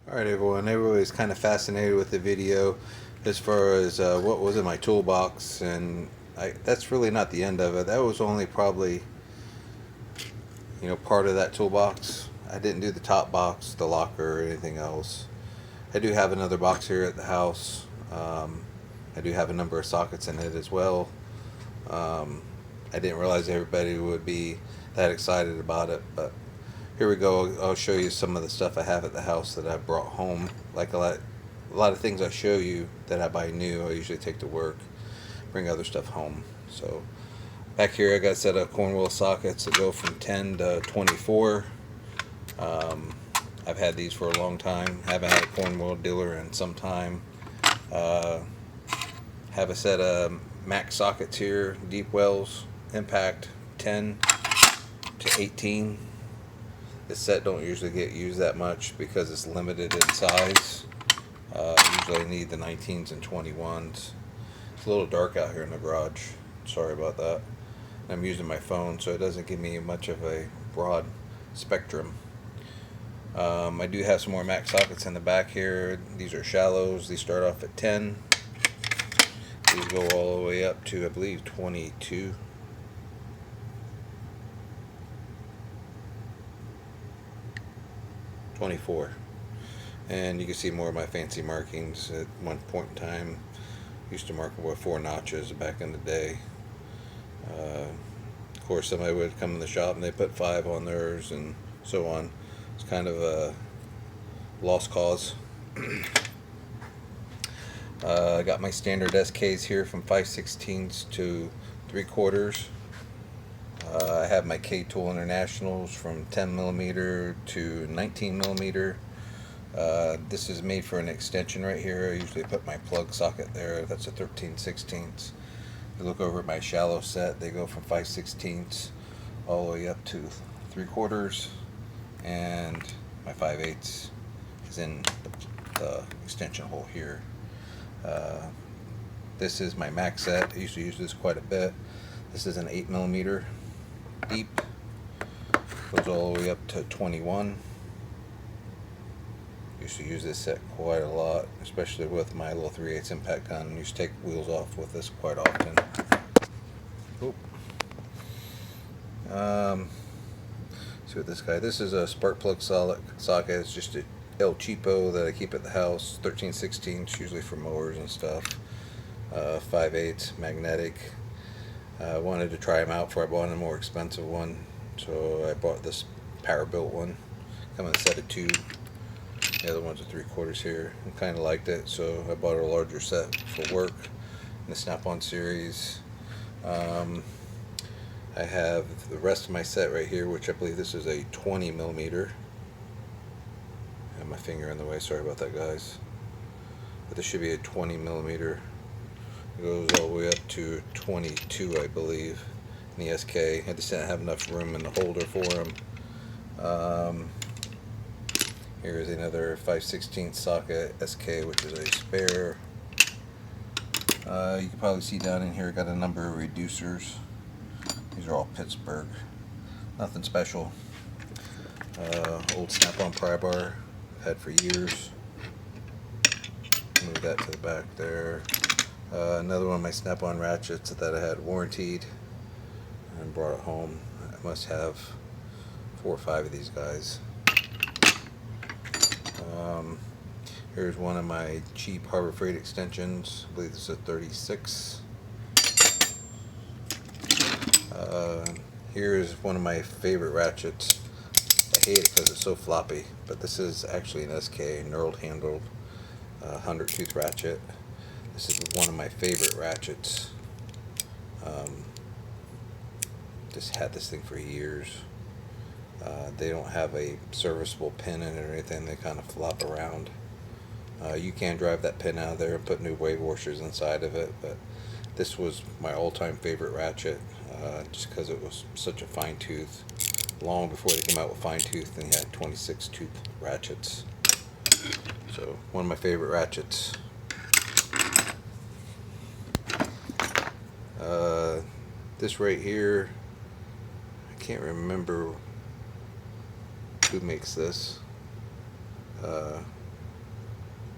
Alright everyone, everybody's kind of fascinated with the video as far as what was in my toolbox, and that's really not the end of it. That was only probably, part of that toolbox. I didn't do the top box, the locker, or anything else. I do have another box here at the house. I do have a number of sockets in it as well. I didn't realize everybody would be that excited about it, but here we go. I'll show you some of the stuff I have at the house that I brought home. Like a lot of things I show you that I buy new, I usually take to work, bring other stuff home. So back here I got a set of Cornwall sockets that go from 10 to 24. I've had these for a long time. Haven't had a Cornwall dealer in some time. Have a set of max sockets here, deep wells, impact 10 to 18. This set don't usually get used that much because it's limited in size. Usually I need the 19s and 21s. It's a little dark out here in the garage. Sorry about that. I'm using my phone, so it doesn't give me much of a broad spectrum. I do have some more max sockets in the back here. These are shallows. These start off at 10. These go all the way up to, I believe, 22. $24. And you can see more of my fancy markings. At one point in time, used to mark them with 4 notches back in the day. Of course, somebody would come in the shop and they put 5 on theirs and so on. It's kind of a lost cause. I got my standard SKs here from 5/16 to 3/4. I have my K-Tool Internationals from 10mm to 19mm. This is made for an extension right here. I usually put my plug socket there. That's a 13/16. If you look over at my shallow set, they go from 5/16 all the way up to 3/4, and my 5/8 is in the extension hole here. This is my max set. I used to use this quite a bit. This is an 8mm deep. Goes all the way up to 21. Used to use this set quite a lot, especially with my little 3/8 impact gun. Used to take wheels off with this quite often. Oop. See what this guy. This is a spark plug socket. It's just a El Cheapo that I keep at the house. 13/16, usually for mowers and stuff. 5/8 magnetic. I wanted to try them out before I bought a more expensive one, so I bought this power built one. Come in a set of 2. The other one's a 3/4 here. I kind of liked it, so I bought a larger set for work in the Snap On series. I have the rest of my set right here, which I believe this is a 20mm. I have my finger in the way, sorry about that, guys. But this should be a 20mm. It goes all the way up to 22, I believe, in the SK. I just didn't have enough room in the holder for them. Here's another 5/16 socket SK, which is a spare. You can probably see down in here, got a number of reducers. These are all Pittsburgh. Nothing special. Old Snap-on pry bar, had for years. Move that to the back there. Another one of my Snap-on ratchets that I had warranted and brought it home. I must have 4 or 5 of these guys. Here's one of my cheap Harbor Freight extensions. I believe this is a 36. Here's one of my favorite ratchets. I hate it because it's so floppy, but this is actually an SK, knurled handled 100 tooth ratchet. This is one of my favorite ratchets. Just had this thing for years. They don't have a serviceable pin in it or anything. They kind of flop around. You can drive that pin out of there and put new wave washers inside of it, but this was my all-time favorite ratchet, just because it was such a fine tooth. Long before they came out with fine tooth, and they had 26 tooth ratchets. So one of my favorite ratchets. This right here, I can't remember who makes this.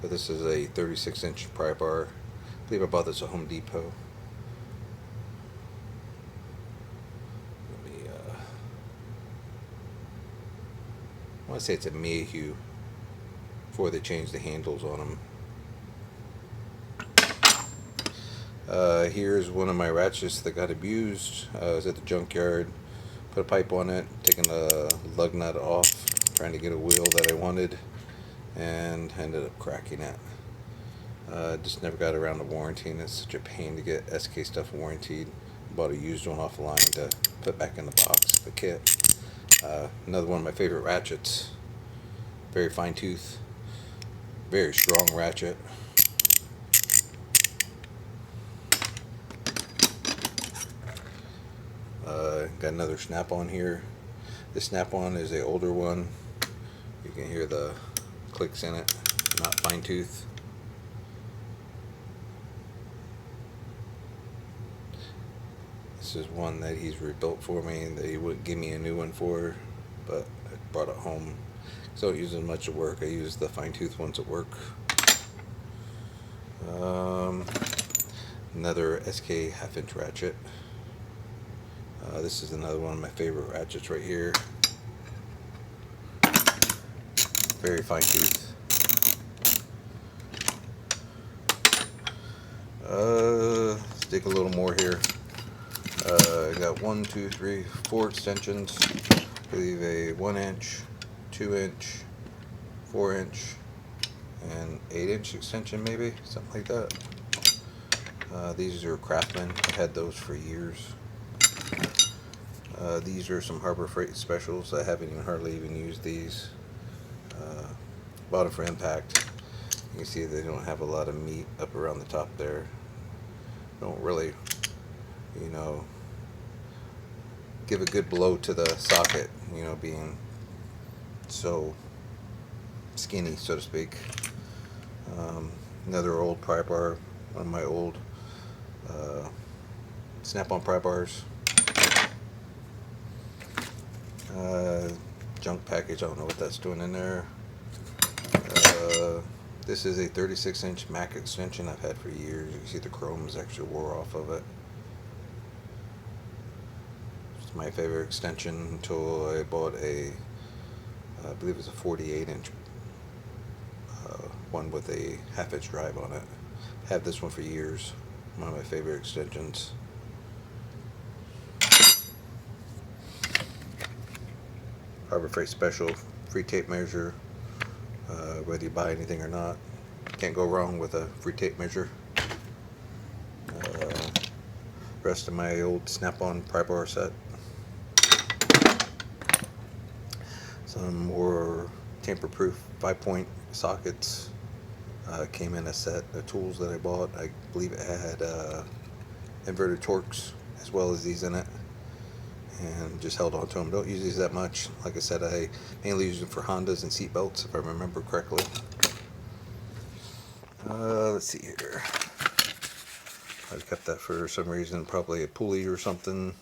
But this is a 36-inch pry bar. I believe I bought this at Home Depot. Let me, I want to say it's a Mayhew before they changed the handles on them. Here's one of my ratchets that got abused. I was at the junkyard, put a pipe on it, taking the lug nut off, trying to get a wheel that I wanted, and ended up cracking it. Just never got around to warranting. It's such a pain to get SK stuff warranted. Bought a used one off the line to put back in the box, the kit. Another one of my favorite ratchets. Very fine tooth, very strong ratchet. Got another Snap On here. This Snap On is a older one. You can hear the clicks in it. Not fine tooth. This is one that he's rebuilt for me that he wouldn't give me a new one for, but I brought it home. So I don't use it much at work. I use the fine tooth ones at work. Another SK half-inch ratchet. This is another one of my favorite ratchets right here. Very fine tooth. Let's dig a little more here. I got 1, 2, 3, 4 extensions. I believe a 1-inch, 2-inch, 4-inch, and 8-inch extension, maybe something like that. These are Craftsman. I've had those for years. These are some Harbor Freight specials. I haven't even hardly used these. Bought them for impact. You can see they don't have a lot of meat up around the top there. Don't really, you know, give a good blow to the socket, you know, being so skinny, so to speak. Another old pry bar, one of my old Snap On pry bars. Junk package, I don't know what that's doing in there. This is a 36-inch Mac extension I've had for years. You can see the chrome's actually wore off of it. It's my favorite extension until I bought a, I believe it's a 48-inch one with a half-inch drive on it. I've had this one for years. One of my favorite extensions. Harbor Freight special, free tape measure. Whether you buy anything or not, can't go wrong with a free tape measure. Rest of my old Snap On pry bar set. Some more tamper-proof 5-point sockets. Came in a set of tools that I bought. I believe it had inverted Torx as well as these in it, and just held on to them. Don't use these that much. Like I said, I mainly use them for Hondas and seat belts, if I remember correctly. Let's see here. I kept that for some reason, probably a pulley or something.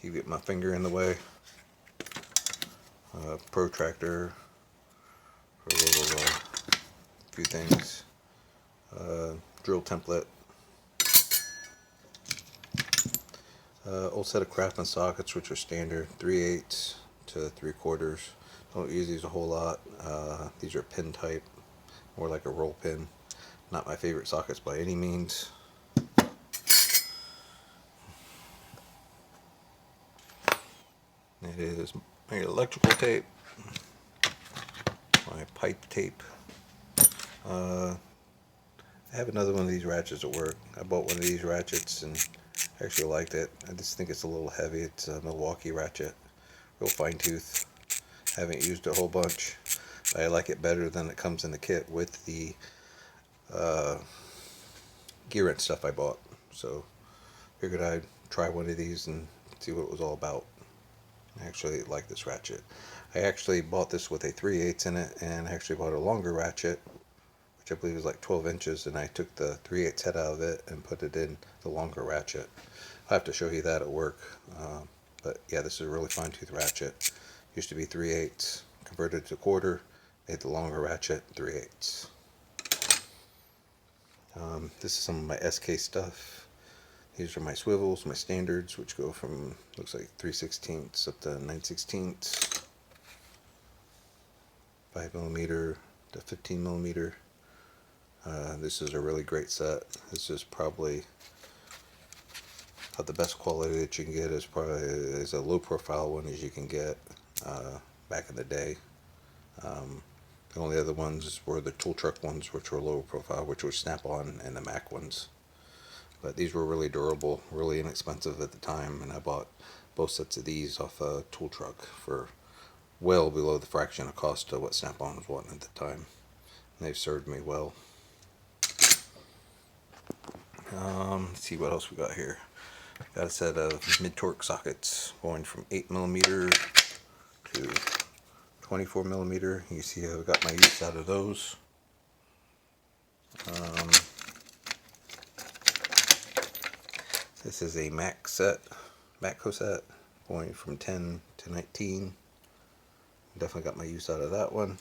Keep get my finger in the way. Protractor for a little few things. Drill template. Old set of Craftsman sockets, which are standard 3/8 to 3/4. Don't use these a whole lot. These are pin type, more like a roll pin. Not my favorite sockets by any means. It is my electrical tape, my pipe tape. I have another one of these ratchets at work. I bought one of these ratchets and actually liked it. I just think it's a little heavy. It's a Milwaukee ratchet, real fine tooth. Haven't used it a whole bunch, but I like it better than it comes in the kit with the gear and stuff I bought. So figured I'd try one of these and see what it was all about. I actually like this ratchet. I actually bought this with a 3/8 in it, and actually bought a longer ratchet, which I believe is like 12 inches, and I took the 3/8 head out of it and put it in the longer ratchet. I'll have to show you that at work. But yeah, this is a really fine tooth ratchet. Used to be 3/8, converted to 1/4, made the longer ratchet 3/8. This is some of my SK stuff. These are my swivels, my standards, which go from, looks like 3/16 up to 9/16, 5mm to 15mm. This is a really great set. This is probably the best quality that you can get. Is probably as a low profile one as you can get back in the day. The only other ones were the tool truck ones, which were low profile, which were Snap On, and the Mac ones. But these were really durable, really inexpensive at the time, and I bought both sets of these off a tool truck for well below the fraction of cost of what Snap On was wanting at the time. And they've served me well. Let's see what else we got here. Got a set of mid-torque sockets going from 8mm to 24mm. You see I've got my use out of those. This is a Matco set going from 10 to 19. Definitely got my use out of that one.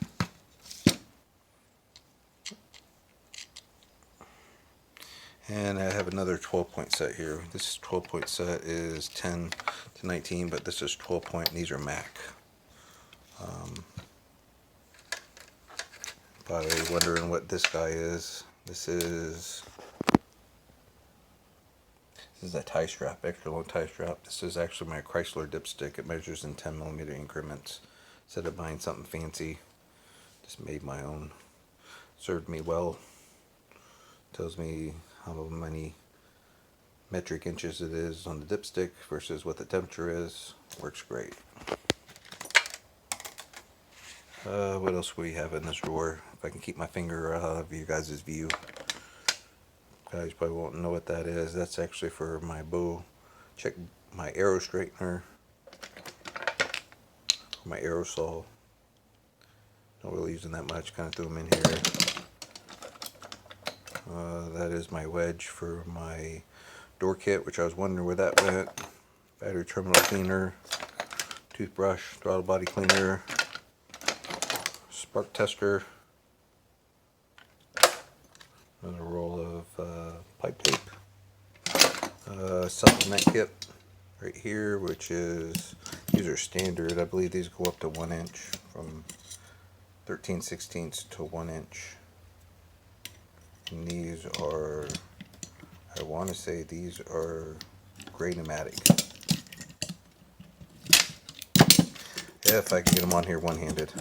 And I have another 12-point set here. This 12-point set is 10 to 19, but this is 12-point, and these are Mac. Probably wondering what this guy is. This is a tie strap, extra long tie strap. This is actually my Chrysler dipstick. It measures in 10mm increments. Instead of buying something fancy, just made my own. Served me well. Tells me how many metric inches it is on the dipstick versus what the temperature is. Works great. What else we have in this drawer? If I can keep my finger out of you guys' view. You guys probably won't know what that is. That's actually for my bow. Check my arrow straightener. My arrow saw. Don't really use them that much. Kind of threw them in here. That is my wedge for my door kit, which I was wondering where that went. Battery terminal cleaner, toothbrush, throttle body cleaner, spark tester, another roll of pipe tape, supplement kit right here, which is, these are standard. I believe these go up to 1 inch, from 13/16 to 1 inch. And these are, I want to say these are gray pneumatic. If I can get them on here one-handed.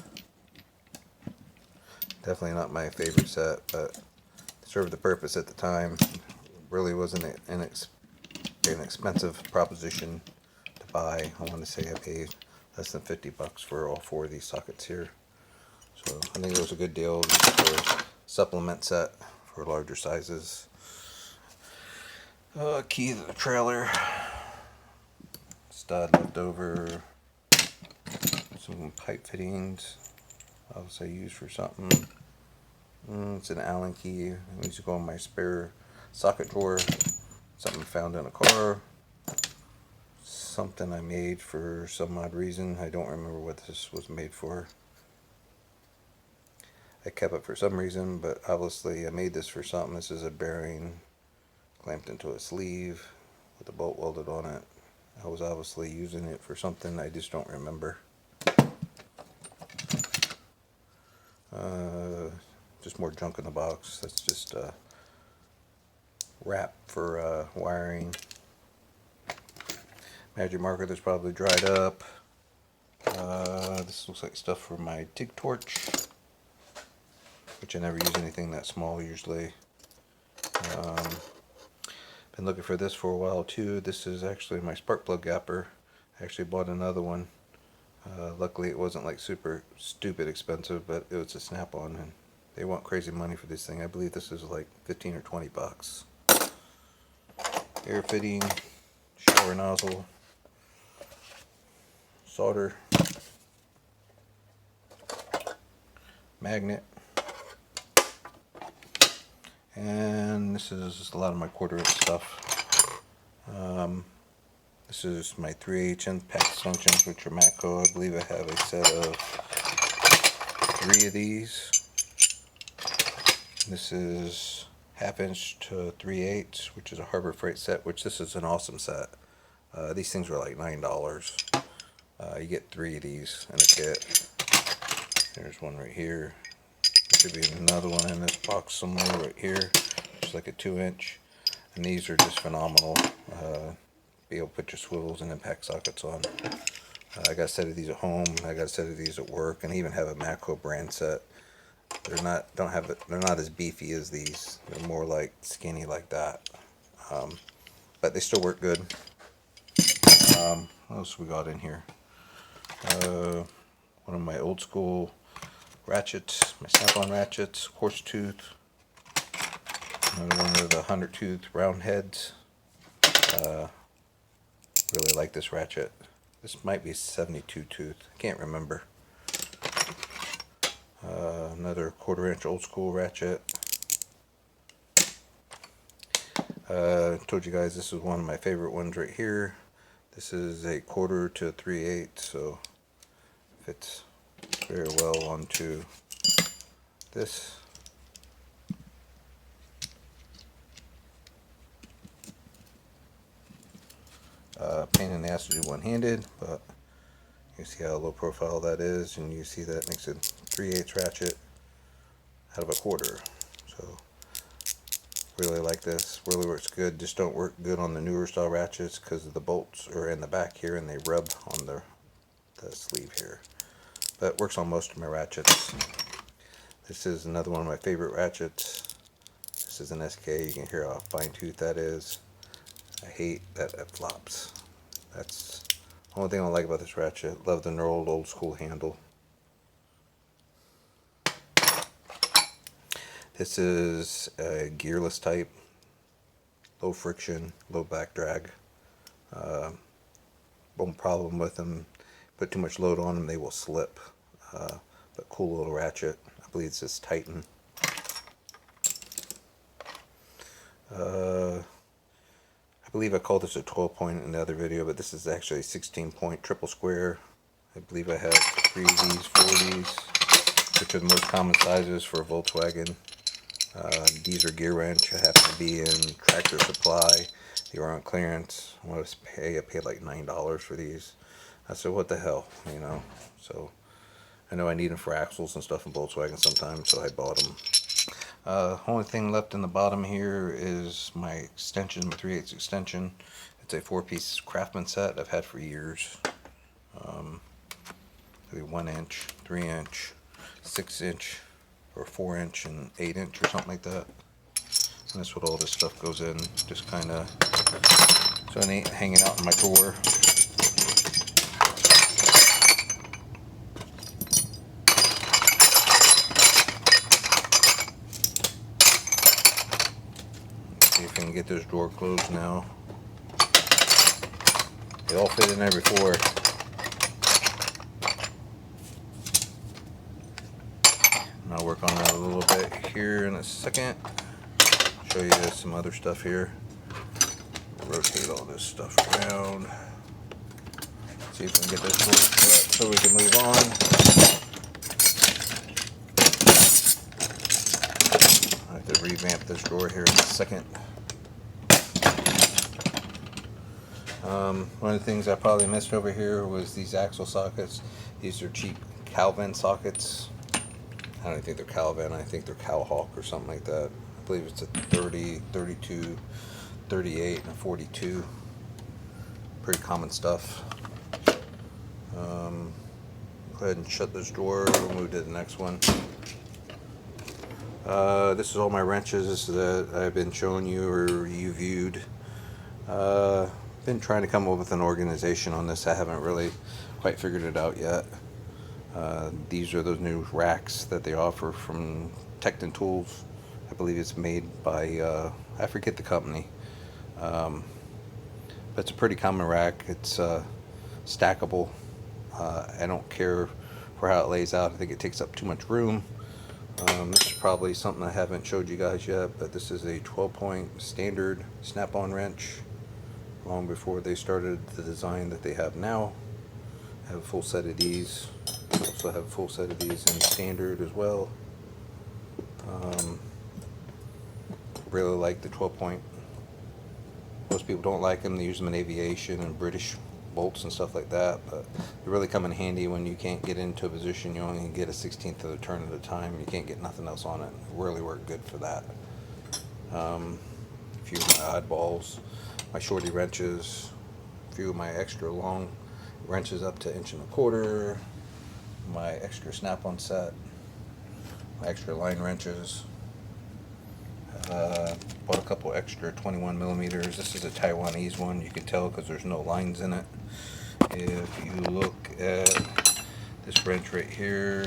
Definitely not my favorite set, but served the purpose at the time. Really wasn't an expensive proposition to buy. I want to say I paid less than $50 for all 4 of these sockets here. So I think it was a good deal for a supplement set for larger sizes. Key to the trailer. Stud left over. Some pipe fittings. Obviously used for something. It's an Allen key. It needs to go in my spare socket drawer. Something found in a car. Something I made for some odd reason. I don't remember what this was made for. I kept it for some reason, but obviously I made this for something. This is a bearing clamped into a sleeve with a bolt welded on it. I was obviously using it for something, I just don't remember. Just more junk in the box. That's just a wrap for wiring. Magic marker that's probably dried up. This looks like stuff for my TIG torch, which I never use anything that small usually. Been looking for this for a while too. This is actually my spark plug gapper. I actually bought another one. Luckily it wasn't like super stupid expensive, but it was a Snap On, and they want crazy money for this thing. I believe this is like 15 or 20 bucks. Air fitting, shower nozzle, solder, magnet, and this is a lot of my 1/4 inch stuff. This is my 3/8 inch pack junctions, which are Matco. I believe I have a set of 3 of these. This is 1/2" to 3/8", which is a Harbor Freight set, which this is an awesome set. These things were like $9. You get 3 of these in a kit. There's one right here. There should be another one in this box somewhere right here. Just like a 2". And these are just phenomenal. Be able to put your swivels and impact sockets on. I got a set of these at home. I got a set of these at work, and I even have a Macro brand set. They're not as beefy as these. They're more like skinny like that. But they still work good. What else we got in here? One of my old school ratchets, my Snap On ratchets, horse tooth. Another one of the 100 tooth round heads. Really like this ratchet. This might be 72 tooth. I can't remember. Another 1/4" old school ratchet. I told you guys this is one of my favorite ones right here. This is a 1/4 to 3/8, so fits very well onto this. Pain in the ass to do one-handed, but you see how low profile that is, and you see that makes it 3/8 ratchet out of a 1/4. So really like this. Really works good. Just don't work good on the newer style ratchets because the bolts are in the back here and they rub on the sleeve here. But it works on most of my ratchets. This is another one of my favorite ratchets. This is an SK. You can hear how fine tooth that is. I hate that it flops. That's the only thing I like about this ratchet. Love the knurled old school handle. This is a gearless type. Low friction, low back drag. One problem with them, put too much load on them, they will slip. But cool little ratchet. I believe it's this Titan. I believe I called this a 12-point in the other video, but this is actually a 16-point triple square. I believe I have 3 of these, 4 of these, which are the most common sizes for a Volkswagen. These are gear wrench. I happen to be in Tractor Supply. They were on clearance. I paid like $9 for these. I said, what the hell, you know? So I know I need them for axles and stuff in Volkswagen sometimes, so I bought them. Only thing left in the bottom here is my extension, my 3/8 extension. It's a 4-piece Craftsman set I've had for years. Maybe 1", 3", 6", or 4", and 8" or something like that. And that's what all this stuff goes in. Just kind of so it ain't hanging out in my drawer. See if I can get this drawer closed now. They all fit in there before. And I'll work on that a little bit here in a second. Show you some other stuff here. Rotate all this stuff around. See if we can get this drawer shut so we can move on. I have to revamp this drawer here in a second. One of the things I probably missed over here was these axle sockets. These are cheap Calvin sockets. I don't think they're Calvin. I think they're Cowhawk or something like that. I believe it's a 30, 32, 38, and a 42. Pretty common stuff. Go ahead and shut this drawer. We'll move to the next one. This is all my wrenches that I've been showing you or you viewed. Been trying to come up with an organization on this. I haven't really quite figured it out yet. These are those new racks that they offer from Tecton Tools. I believe it's made by, I forget the company. But it's a pretty common rack. It's stackable. I don't care for how it lays out. I think it takes up too much room. This is probably something I haven't showed you guys yet, but this is a 12-point standard Snap-on wrench. Long before they started the design that they have now. I have a full set of these. I also have a full set of these in standard as well. really like the 12 point. Most people don't like them. They use them in aviation and British bolts and stuff like that, but they really come in handy when you can't get into a position. You only get a 1/16 of the turn at a time. You can't get nothing else on it. It really work good for that. A few of my oddballs, my shorty wrenches, a few of my extra long wrenches up to 1.25 inches, my extra snap-on set, my extra line wrenches. Bought a couple extra 21 millimeters. This is a Taiwanese one. You can tell because there's no lines in it. If you look at this wrench right here,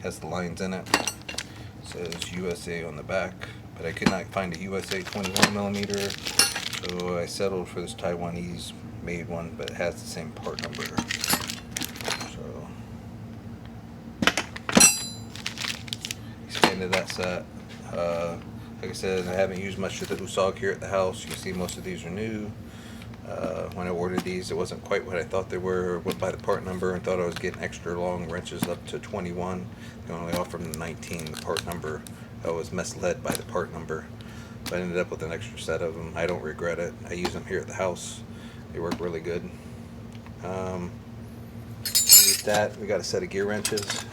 has the lines in it. It says USA on the back, but I could not find a USA 21 millimeter, so I settled for this Taiwanese made one, but it has the same part number. So expanded that set. Like I said, I haven't used much of the Usag here at the house. You can see most of these are new. When I ordered these, it wasn't quite what I thought they were. Went by the part number and thought I was getting extra long wrenches up to 21. They only offer them 19, the part number. I was misled by the part number. But I ended up with an extra set of them. I don't regret it. I use them here at the house. They work really good. With that, we got a set of gear wrenches.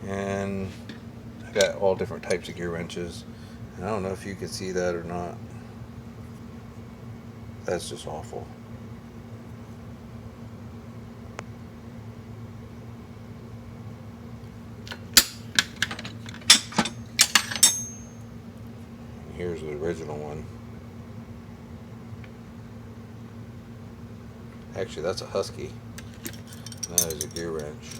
And I got all different types of gear wrenches. And I don't know if you can see that or not. That's just awful. Here's the original one. Actually, that's a Husky. That is a gear wrench.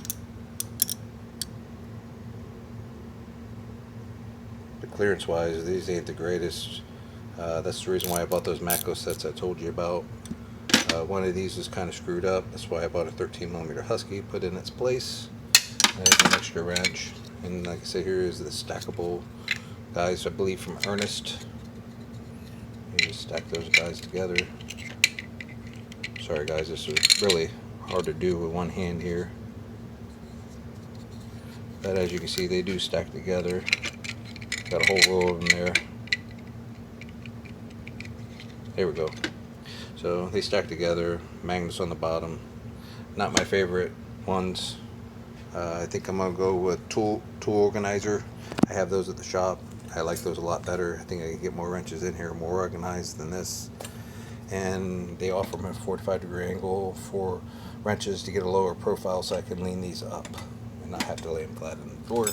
But clearance wise, these ain't the greatest. That's the reason why I bought those Mako sets I told you about. One of these is kind of screwed up. That's why I bought a 13 millimeter Husky, put in its place. And an extra wrench. And like I said, here is the stackable guys, I believe from Ernest. You just stack those guys together. Sorry guys, this is really hard to do with one hand here. But as you can see, they do stack together. Got a whole row of them there. There we go. So they stack together, magnets on the bottom. Not my favorite ones. I think I'm gonna go with tool organizer. I have those at the shop. I like those a lot better. I think I can get more wrenches in here, more organized than this. And they offer me a 45-degree angle for wrenches to get a lower profile, so I can lean these up and not have to lay them flat in the floor.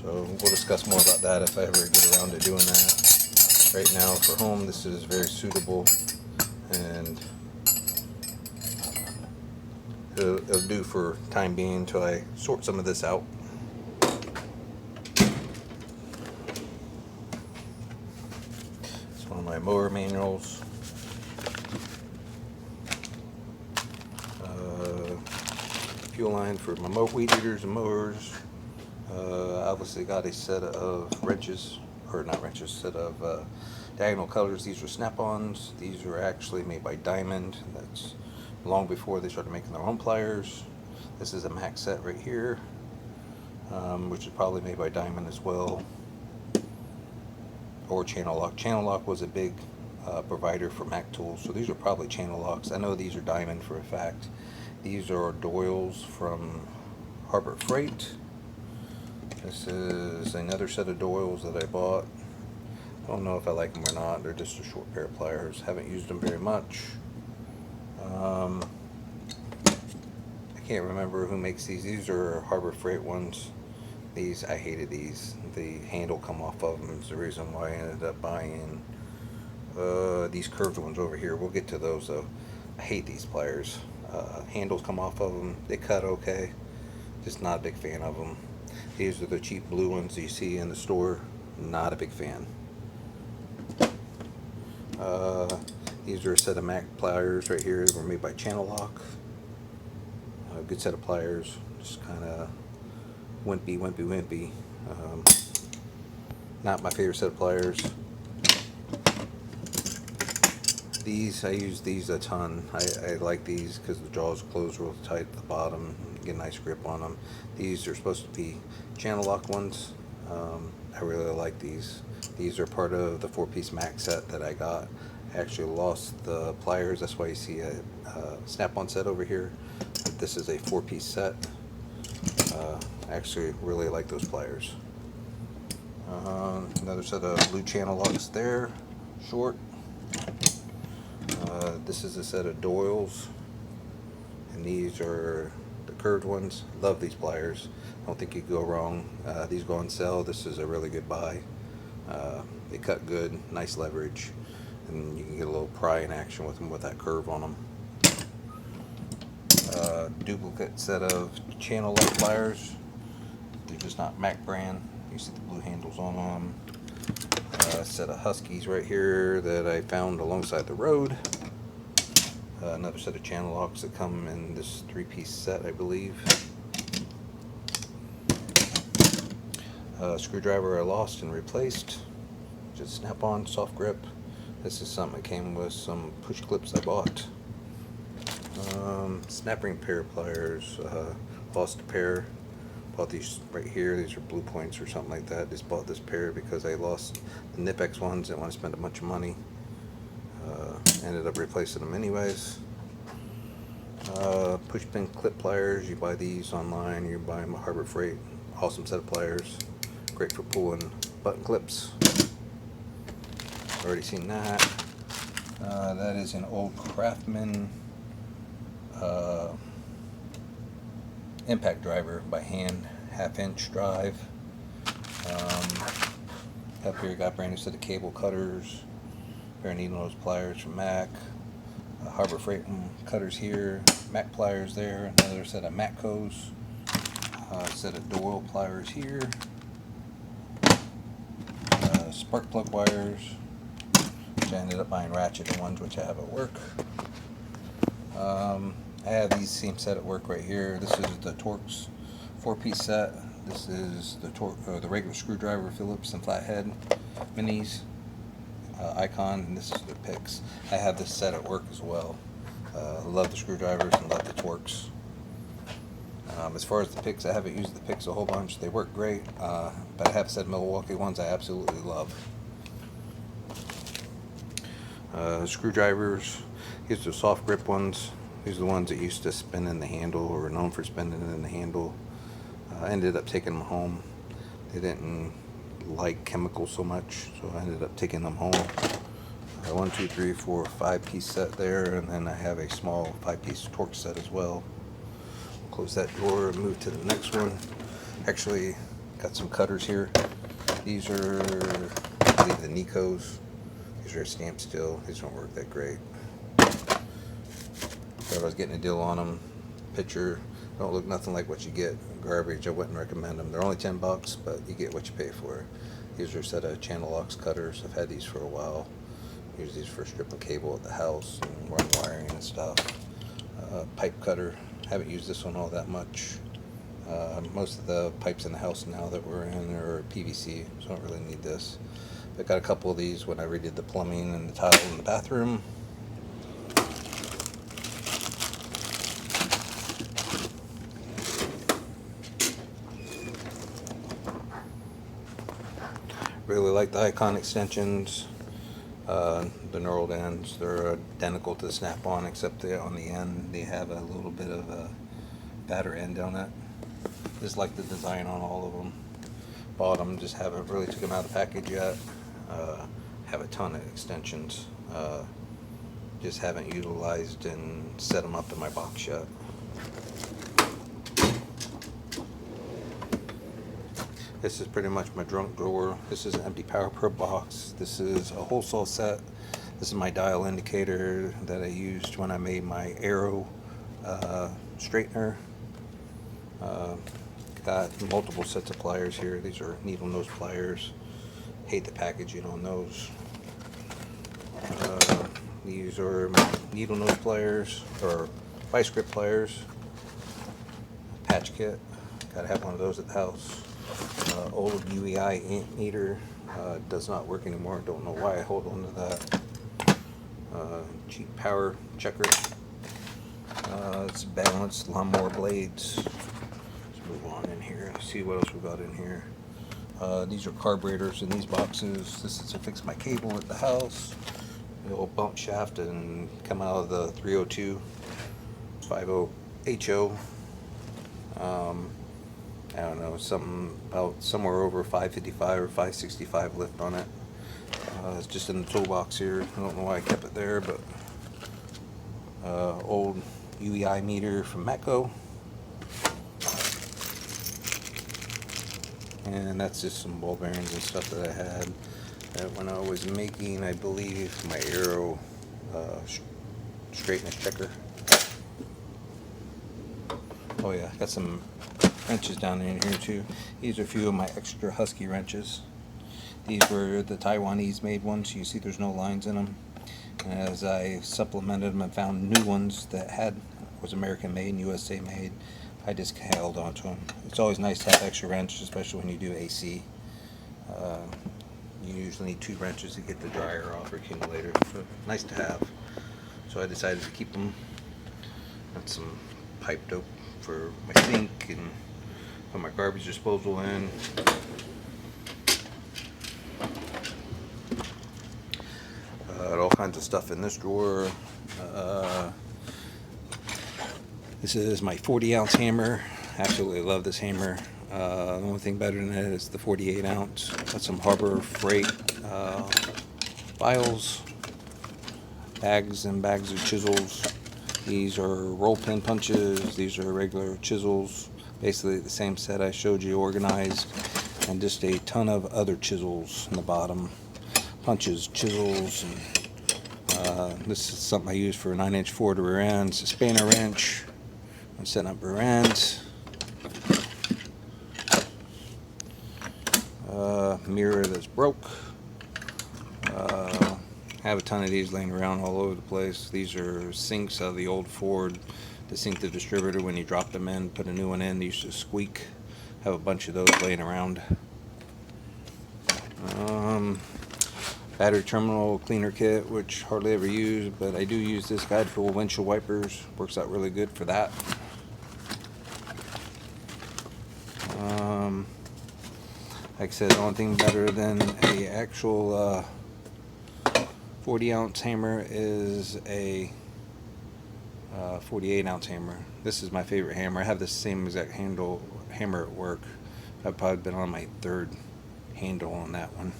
So we'll discuss more about that if I ever get around to doing that. Right now for home, this is very suitable, and it'll do for time being until I sort some of this out. It's one of my mower manuals. Fuel line for my weed eaters and mowers. Obviously got a set of wrenches, or not wrenches, set of diagonal colors. These are Snap-ons. These were actually made by Diamond. That's long before they started making their own pliers. This is a Max set right here, which is probably made by Diamond as well, or Channel Lock. Channel Lock was a big provider for Mac tools, so these are probably Channel Locks. I know these are Diamond for a fact. These are Doyle's from Harbor Freight. This is another set of Doyle's that I bought. I don't know if I like them or not. They're just a short pair of pliers. Haven't used them very much. I can't remember who makes these. These are Harbor Freight ones. These, I hated these. The handle come off of them is the reason why I ended up buying these curved ones over here. We'll get to those though. I hate these pliers. Handles come off of them. They cut okay. Just not a big fan of them. These are the cheap blue ones you see in the store. Not a big fan. These are a set of Mac pliers right here. They were made by Channel Lock. A good set of pliers. Just kind of wimpy. Not my favorite set of pliers. These, I use these a ton. I like these because the jaws close real tight at the bottom. Get a nice grip on them. These are supposed to be Channel Lock ones. I really like these. These are part of the 4-piece Mac set that I got. I actually lost the pliers, that's why you see a Snap-on set over here. But this is a 4-piece set. I actually really like those pliers. Another set of blue channel locks there, short. This is a set of Doyle's, and these are the curved ones. Love these pliers. I don't think you could go wrong. These go on sale. This is a really good buy. They cut good, nice leverage, and you can get a little pry in action with them with that curve on them. Duplicate set of channel lock pliers. They're just not Mac brand. You see the blue handles on them. Set of Huskies right here that I found alongside the road. Another set of channel locks that come in this 3-piece set, I believe. Screwdriver I lost and replaced. Just Snap-on soft grip. This is something that came with some push clips I bought. Snap ring pair of pliers. Lost a pair. Bought these right here. These are Blue Points or something like that. Just bought this pair because I lost the Nipex ones. Didn't want to spend a bunch of money. Ended up replacing them anyways. Push pin clip pliers. You buy these online. You buy them at Harbor Freight. Awesome set of pliers. Great for pulling button clips. Already seen that. That is an old Craftsman impact driver by hand, 1/2-inch drive. Up here, got brand new set of cable cutters, pair of needle nose pliers from Mac, Harbor Freight cutters here, Mac pliers there, another set of Matcos, set of Doyle pliers here, spark plug wires, which I ended up buying ratcheted ones, which I have at work. I have these same set at work right here. This is the Torx 4-piece set. This is the regular screwdriver Phillips and flathead minis, Icon, and this is the picks. I have this set at work as well. Love the screwdrivers and love the Torx. As far as the picks, I haven't used the picks a whole bunch. They work great, but I have said Milwaukee ones I absolutely love. Screwdrivers, these are soft grip ones. These are the ones that used to spin in the handle, or were known for spinning in the handle. I ended up taking them home. They didn't like chemicals so much, so I ended up taking them home. 1, 2, 3, 4, 5-piece set there, and then I have a small 5-piece Torx set as well. Close that door and move to the next one. Actually, got some cutters here. These are, I believe, the Nikos. These are stamped steel. These don't work that great. But I was getting a deal on them. Picture, don't look nothing like what you get. Garbage. I wouldn't recommend them. They're only $10, but you get what you pay for. These are a set of channel locks cutters. I've had these for a while. Use these for stripping cable at the house and run wiring and stuff. Pipe cutter. Haven't used this one all that much. Most of the pipes in the house now that we're in are PVC, so I don't really need this. I got a couple of these when I redid the plumbing and the tile in the bathroom. Really like the Icon extensions. The knurled ends, they're identical to the Snap-on, except on the end they have a little bit of a fatter end on it. Just like the design on all of them. Bought them, just haven't really took them out of the package yet. Have a ton of extensions. Just haven't utilized and set them up in my box yet. This is pretty much my junk drawer. This is an empty Power Pro box. This is a whole saw set. This is my dial indicator that I used when I made my Arrow straightener. Got multiple sets of pliers here. These are needle nose pliers. Hate the packaging on those. These are my needle nose pliers, or vice grip pliers. Patch kit. Gotta have one of those at the house. Old UEI amp meter. Does not work anymore. Don't know why I hold on to that. Cheap power checker. It's balanced lawnmower blades. Let's move on in here. See what else we got in here. These are carburetors in these boxes. This is to fix my cable at the house. It'll bump shaft and come out of the 302 50 HO. I don't know, something about somewhere over 555 or 565 lift on it. It's just in the toolbox here. I don't know why I kept it there, but old UEI meter from Matco. And that's just some ball bearings and stuff that I had when I was making, I believe, my Aero straightness checker. Oh yeah, got some wrenches down in here too. These are a few of my extra Husky wrenches. These were the Taiwanese made ones. You see there's no lines in them. And as I supplemented them and found new ones that was American made and USA made, I just held on to them. It's always nice to have extra wrenches, especially when you do AC. You usually need 2 wrenches to get the dryer off or accumulator. So nice to have. So I decided to keep them. Got some pipe dope for my sink and put my garbage disposal in. All kinds of stuff in this drawer. This is my 40-ounce hammer. Absolutely love this hammer. The only thing better than it is the 48-ounce. Got some Harbor Freight files, bags and bags of chisels. These are roll pin punches. These are regular chisels. Basically the same set I showed you organized, and just a ton of other chisels in the bottom. Punches, chisels, and this is something I use for 9-inch forward rear ends. A spanner wrench. I'm setting up rear ends. Mirror that's broke. I have a ton of these laying around all over the place. These are sinks out of the old Ford distinctive distributor. When you drop them in, put a new one in, they used to squeak. Have a bunch of those laying around. Battery terminal cleaner kit, which hardly ever use, but I do use this guide for windshield wipers. Works out really good for that. Like I said, the only thing better than a actual 40-ounce hammer is a 48-ounce hammer. This is my favorite hammer. I have the same exact hammer at work. I've probably been on my 3rd handle on that one.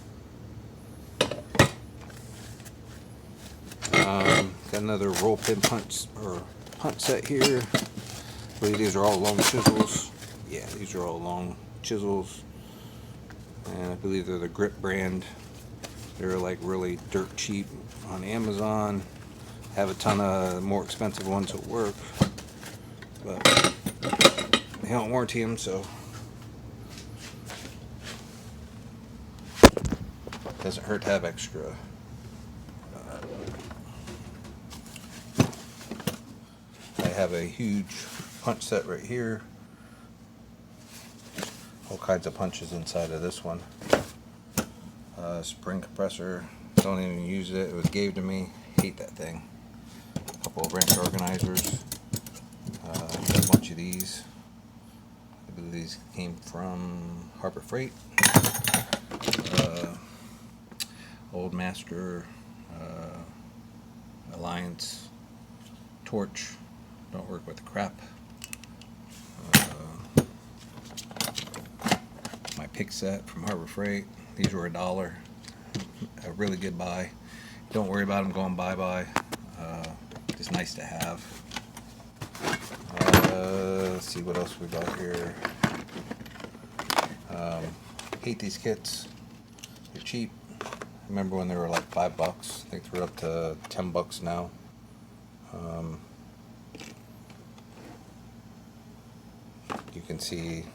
Got another roll pin punch set here. I believe these are all long chisels. Yeah, these are all long chisels. And I believe they're the Grip brand. They're like really dirt cheap on Amazon. Have a ton of more expensive ones at work, but they don't warranty them, so doesn't hurt to have extra. I have a huge punch set right here. All kinds of punches inside of this one. Spring compressor. Don't even use it. It was gave to me. Hate that thing. A couple of wrench organizers. Got a bunch of these. I believe these came from Harbor Freight. Old Master Alliance torch. Don't work with crap. My pick set from Harbor Freight. These were $1. A really good buy. Don't worry about them going bye-bye. Just nice to have. Let's see what else we got here. Hate these kits. They're cheap. I remember when they were like $5. I think they're up to $10 now. You can see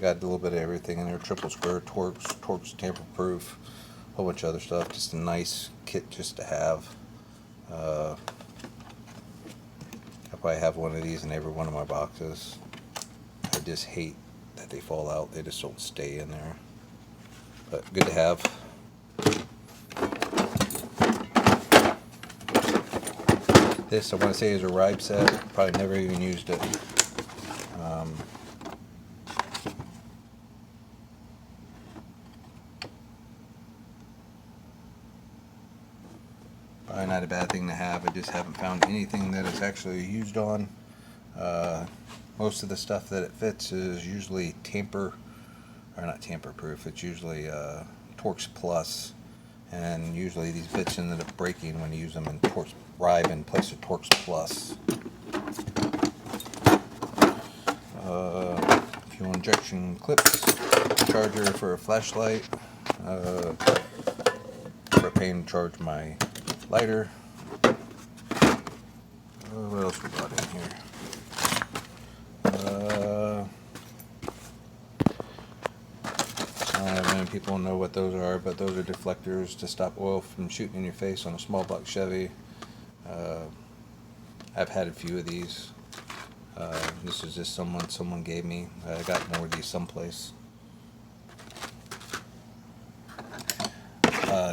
got a little bit of everything in there. Triple square Torx tamper proof, a whole bunch of other stuff. Just a nice kit just to have. I probably have one of these in every one of my boxes. I just hate that they fall out. They just don't stay in there. But good to have. This I want to say is a ride set. Probably never even used it. Probably not a bad thing to have. I just haven't found anything that it's actually used on. Most of the stuff that it fits is usually not tamper proof. It's usually Torx Plus, and usually these bits ended up breaking when you use them in Torx Rive in place of Torx Plus. Fuel injection clips, charger for a flashlight, propane to charge my lighter. What else we got in here? Many people know what those are, but those are deflectors to stop oil from shooting in your face on a small block Chevy. I've had a few of these. This is just someone gave me. I got more of these someplace.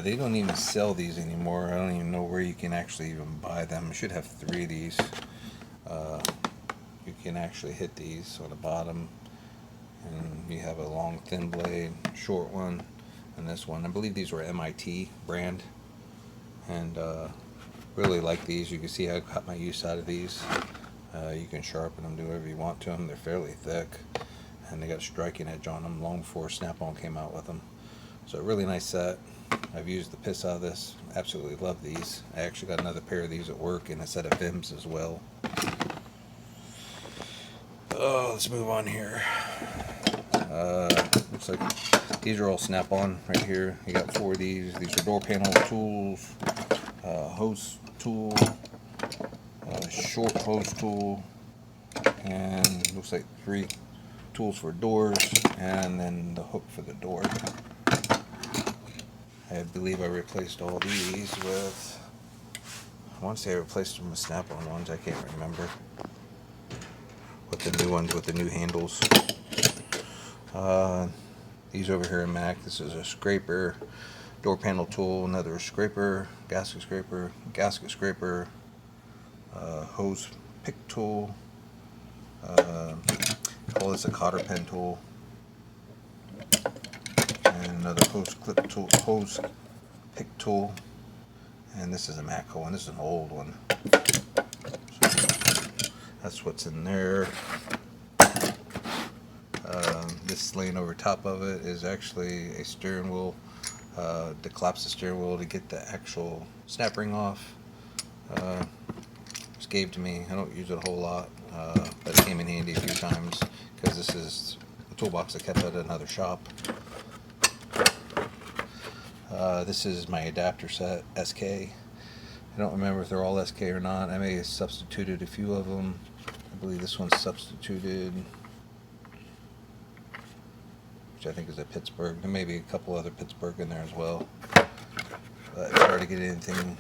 They don't even sell these anymore. I don't even know where you can actually even buy them. I should have 3 of these. You can actually hit these on the bottom, and you have a long thin blade, short one, and this one. I believe these were MIT brand, and really like these. You can see I got my use out of these. You can sharpen them, do whatever you want to them. They're fairly thick, and they got a striking edge on them long before Snap On came out with them. So a really nice set. I've used the piss out of this. Absolutely love these. I actually got another pair of these at work and a set of Vims as well. Oh, let's move on here. Looks like these are all Snap On right here. You got 4 of these. These are door panel tools, hose tool, short hose tool, and looks like 3 tools for doors, and then the hook for the door. I believe I replaced all these with, I want to say I replaced them with Snap On ones. I can't remember. With the new ones with the new handles. These over here in Mac, this is a scraper, door panel tool, another scraper, gasket scraper, hose pick tool, call this a cotter pen tool, and another hose clip tool, hose pick tool, and this is a Matco one. This is an old one. So that's what's in there. This laying over top of it is actually a steering wheel, to collapse the steering wheel to get the actual snap ring off. It was gave to me. I don't use it a whole lot, but it came in handy a few times because this is a toolbox I kept at another shop. This is my adapter set, SK. I don't remember if they're all SK or not. I may have substituted a few of them. I believe this one's substituted, which I think is a Pittsburgh. There may be a couple other Pittsburgh in there as well. But it's hard to get anything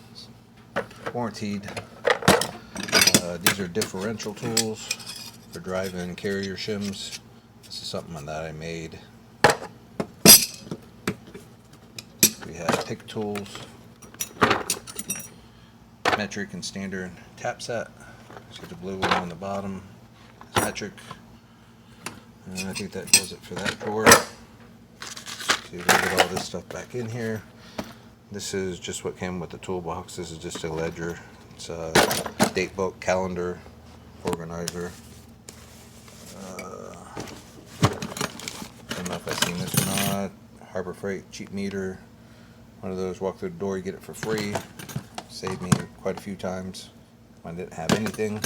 warranted. These are differential tools for driving carrier shims. This is something that I made. We have pick tools, metric and standard tap set. So the blue one on the bottom is metric. And I think that does it for that drawer. So you can get all this stuff back in here. This is just what came with the toolbox. This is just a ledger. It's a date book, calendar, organizer. I don't know if I've seen this or not. Harbor Freight cheap meter. One of those walk through the door, you get it for free. Saved me quite a few times when I didn't have anything.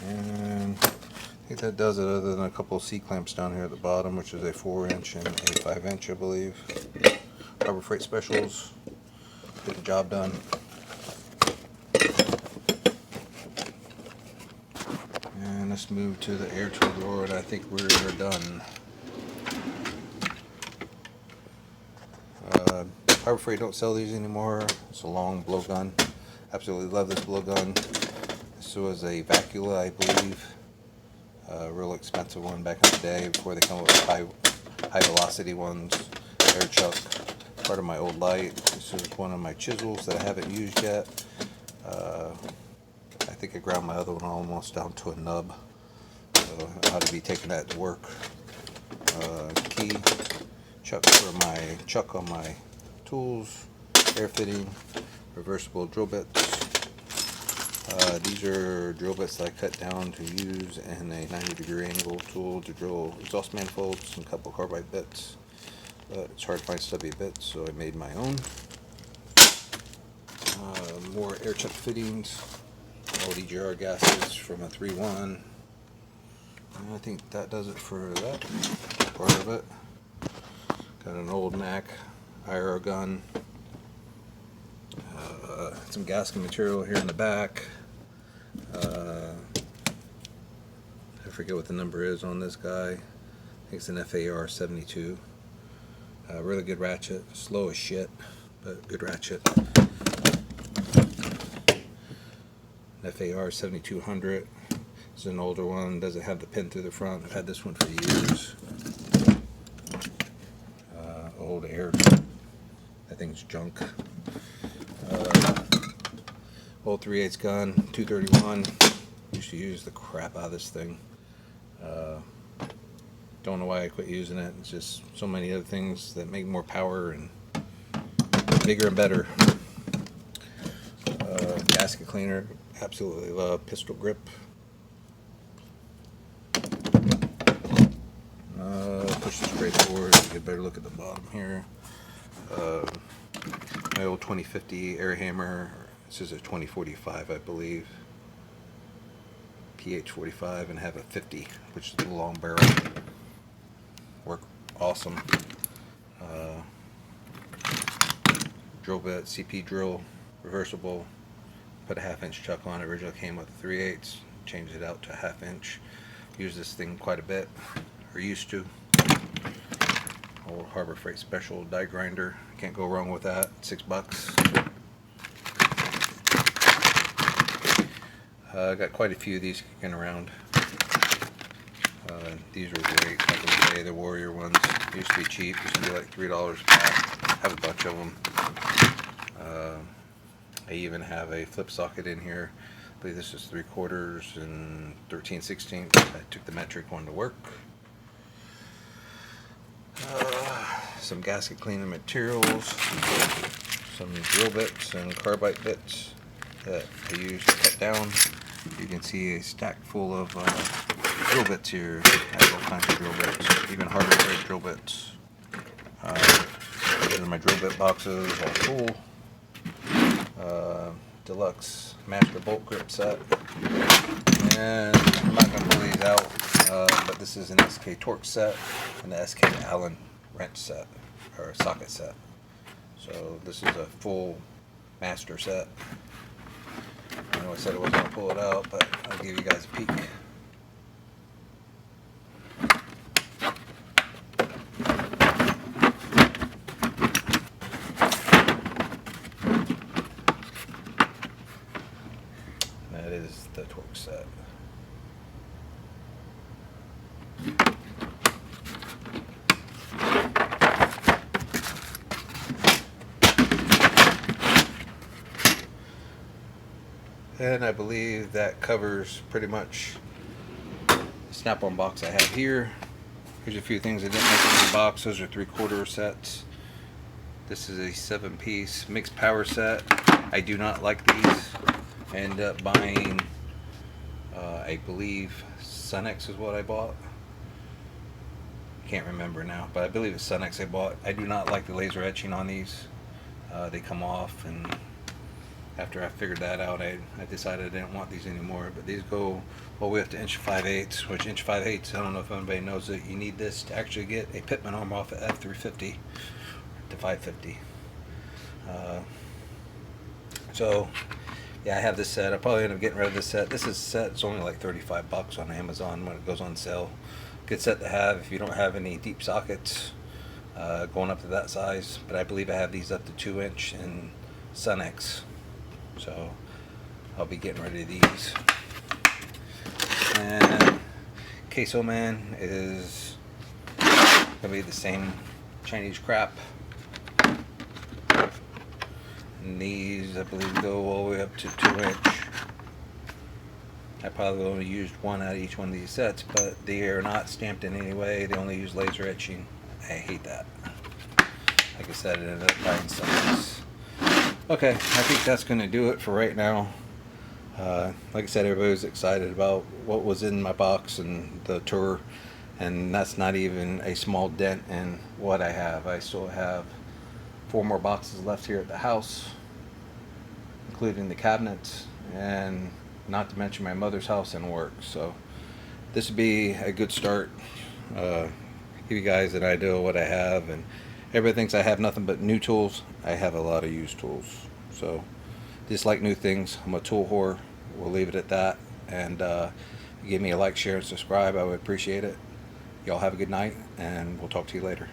And I think that does it, other than a couple of C-clamps down here at the bottom, which is a 4-inch and a 5-inch, I believe. Harbor Freight specials. Get the job done. And let's move to the air tool drawer, and I think we're done. Harbor Freight don't sell these anymore. It's a long blowgun. Absolutely love this blowgun. This was a Vacula, I believe. A real expensive one back in the day before they come up with high velocity ones. Air chuck. Part of my old light. This is one of my chisels that I haven't used yet. I think I ground my other one almost down to a nub. So I ought to be taking that to work. Key chuck for my chuck on my tools, air fitting, reversible drill bits. These are drill bits that I cut down to use in a 90-degree angle tool to drill exhaust manifolds and a couple carbide bits. But it's hard to find stubby bits, so I made my own. More air chuck fittings, LDGR gaskets from a 3-1. I think that does it for that part of it. Got an old Mac IR gun. Some gasket material here in the back. I forget what the number is on this guy. I think it's an FAR 72. Really good ratchet. Slow as shit, but good ratchet. FAR 7200. It's an older one. Doesn't have the pin through the front. I've had this one for years. Old air. That thing's junk. Old 3/8 gun, 231. Used to use the crap out of this thing. Don't know why I quit using it. It's just so many other things that make more power and bigger and better. Gasket cleaner, absolutely love. Pistol grip. Push this straight forward. Get a better look at the bottom here. My old 2050 air hammer. This is a 2045, I believe. PH45, and have a 50, which is the long barrel. Work awesome. Drill bit, CP drill, reversible. Put a 1/2-inch chuck on it. Originally came with 3/8. Changed it out to 1/2-inch. Use this thing quite a bit, or used to. Old Harbor Freight Special die grinder. Can't go wrong with that. $6. I got quite a few of these kicking around. These are great back in the day. The Warrior ones used to be cheap. Used to be like $3 a pack. Have a bunch of them. I even have a flip socket in here. I believe this is 3/4 and 13/16. I took the metric one to work. Some gasket cleaning materials. Some drill bits and carbide bits that I use to cut down. You can see a stack full of drill bits here. I have all kinds of drill bits, even Harbor Freight drill bits. These are my drill bit boxes, all full. Deluxe master bolt grip set. And I'm not going to pull these out, but this is an SK Torque set and the SK Allen wrench set, or socket set. So this is a full master set. I know I said I wasn't going to pull it out, but I'll give you guys a peek. That is the torque set. And I believe that covers pretty much the Snap-on box I have here. Here's a few things I didn't make in the box. Those are 3/4 sets. This is a 7-piece mixed power set. I do not like these. I ended up buying, I believe Sunex is what I bought. Can't remember now, but I believe it's Sunex I bought. I do not like the laser etching on these. They come off, and after I figured that out, I decided I didn't want these anymore. But these go all the way up to 1.5", which 1.5", I don't know if anybody knows that you need this to actually get a pitman arm off at F350 to 550. So yeah, I have this set. I'll probably end up getting rid of this set. This is set. It's only like $35 on Amazon when it goes on sale. Good set to have if you don't have any deep sockets going up to that size. But I believe I have these up to 2" in Sunex. So I'll be getting rid of these. And Queso Man is gonna be the same Chinese crap. And these, I believe, go all the way up to 2". I probably only used one out of each one of these sets, but they are not stamped in any way. They only use laser etching. I hate that. like I said, I ended up buying some of this. Okay, I think that's going to do it for right now. Like I said, everybody was excited about what was in my box and the tour, and that's not even a small dent in what I have. I still have 4 more boxes left here at the house, including the cabinets, and not to mention my mother's house and work. So this would be a good start. Give you guys an idea of what I have, and everybody thinks I have nothing but new tools. I have a lot of used tools. So just like new things, I'm a tool whore. We'll leave it at that. And if you give me a like, share, and subscribe, I would appreciate it. Y'all have a good night, and we'll talk to you later.